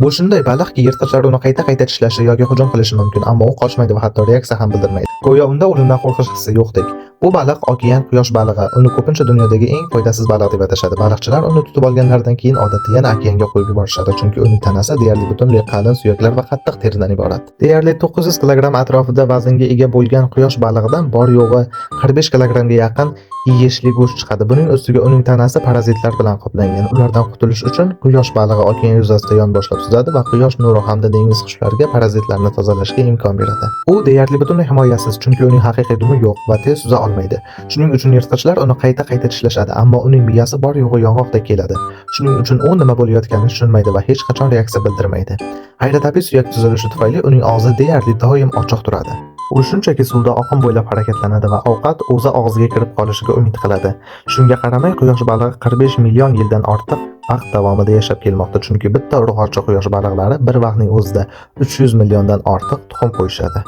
Bu shunday baliqki, yirtqichlar uni qayta-qayta tishlashi yoki hujum qilishi mumkin, ammo u qochmaydi va hatto reaksiya ham bildirmaydi. Go'yo unda o'limdan qo'rqish hissi yo'qdek. Bu baliq okean quyosh balig'i. Uni ko'pincha dunyodagi eng foydasiz baliq deb atashadi. Baliqchilar uni tutib olganlaridan keyin odatda yana okeanga qo'yib yuborishadi, chunki uning tanasi deyarli butunlay qalin suyaklar va qattiq teridan iborat. Deyarli 900 kilogramm atrofida vaznga ega bo'lgan quyosh balig'idan bor yo'g'i 45 kilogrammga yaqin yeyishli go'sht chiqadi. Buning ustiga uning tanasi parazitlar bilan qoplangan. Ulardan qutulish uchun quyosh balig'i okean yuzasida yon boshlab suzadi va quyosh nuri hamda dengiz qushlariga parazitlarni tozalashga imkon beradi. U deyarli butunlay himoyasiz, chunki uning haqiqiy dumi yo'q va tez suza olmaydi. Shuning uchun yirtqichlar uni qayta-qayta tishlashadi, ammo uning miyasi bor yo'g'i yong'oqdek keladi. Shuning uchun u nima bo'layotganini tushunmaydi va hech qachon reaksiya bildirmaydi. G'ayritabiiy suyak tuzilishi tufayli uning og'zi deyarli doim ochiq turadi. U shunchaki suvda oqim bo'ylab harakatlanadi va ovqat o'zi og'ziga kirib qolishiga umid qiladi. Shunga qaramay, quyosh balig'i 45 million yildan ortiq vaqt davomida yashab kelmoqda, chunki bitta urg'ochi quyosh baliqlari bir vaqtning o'zida 300 milliondan ortiq tuxum qo'yishadi.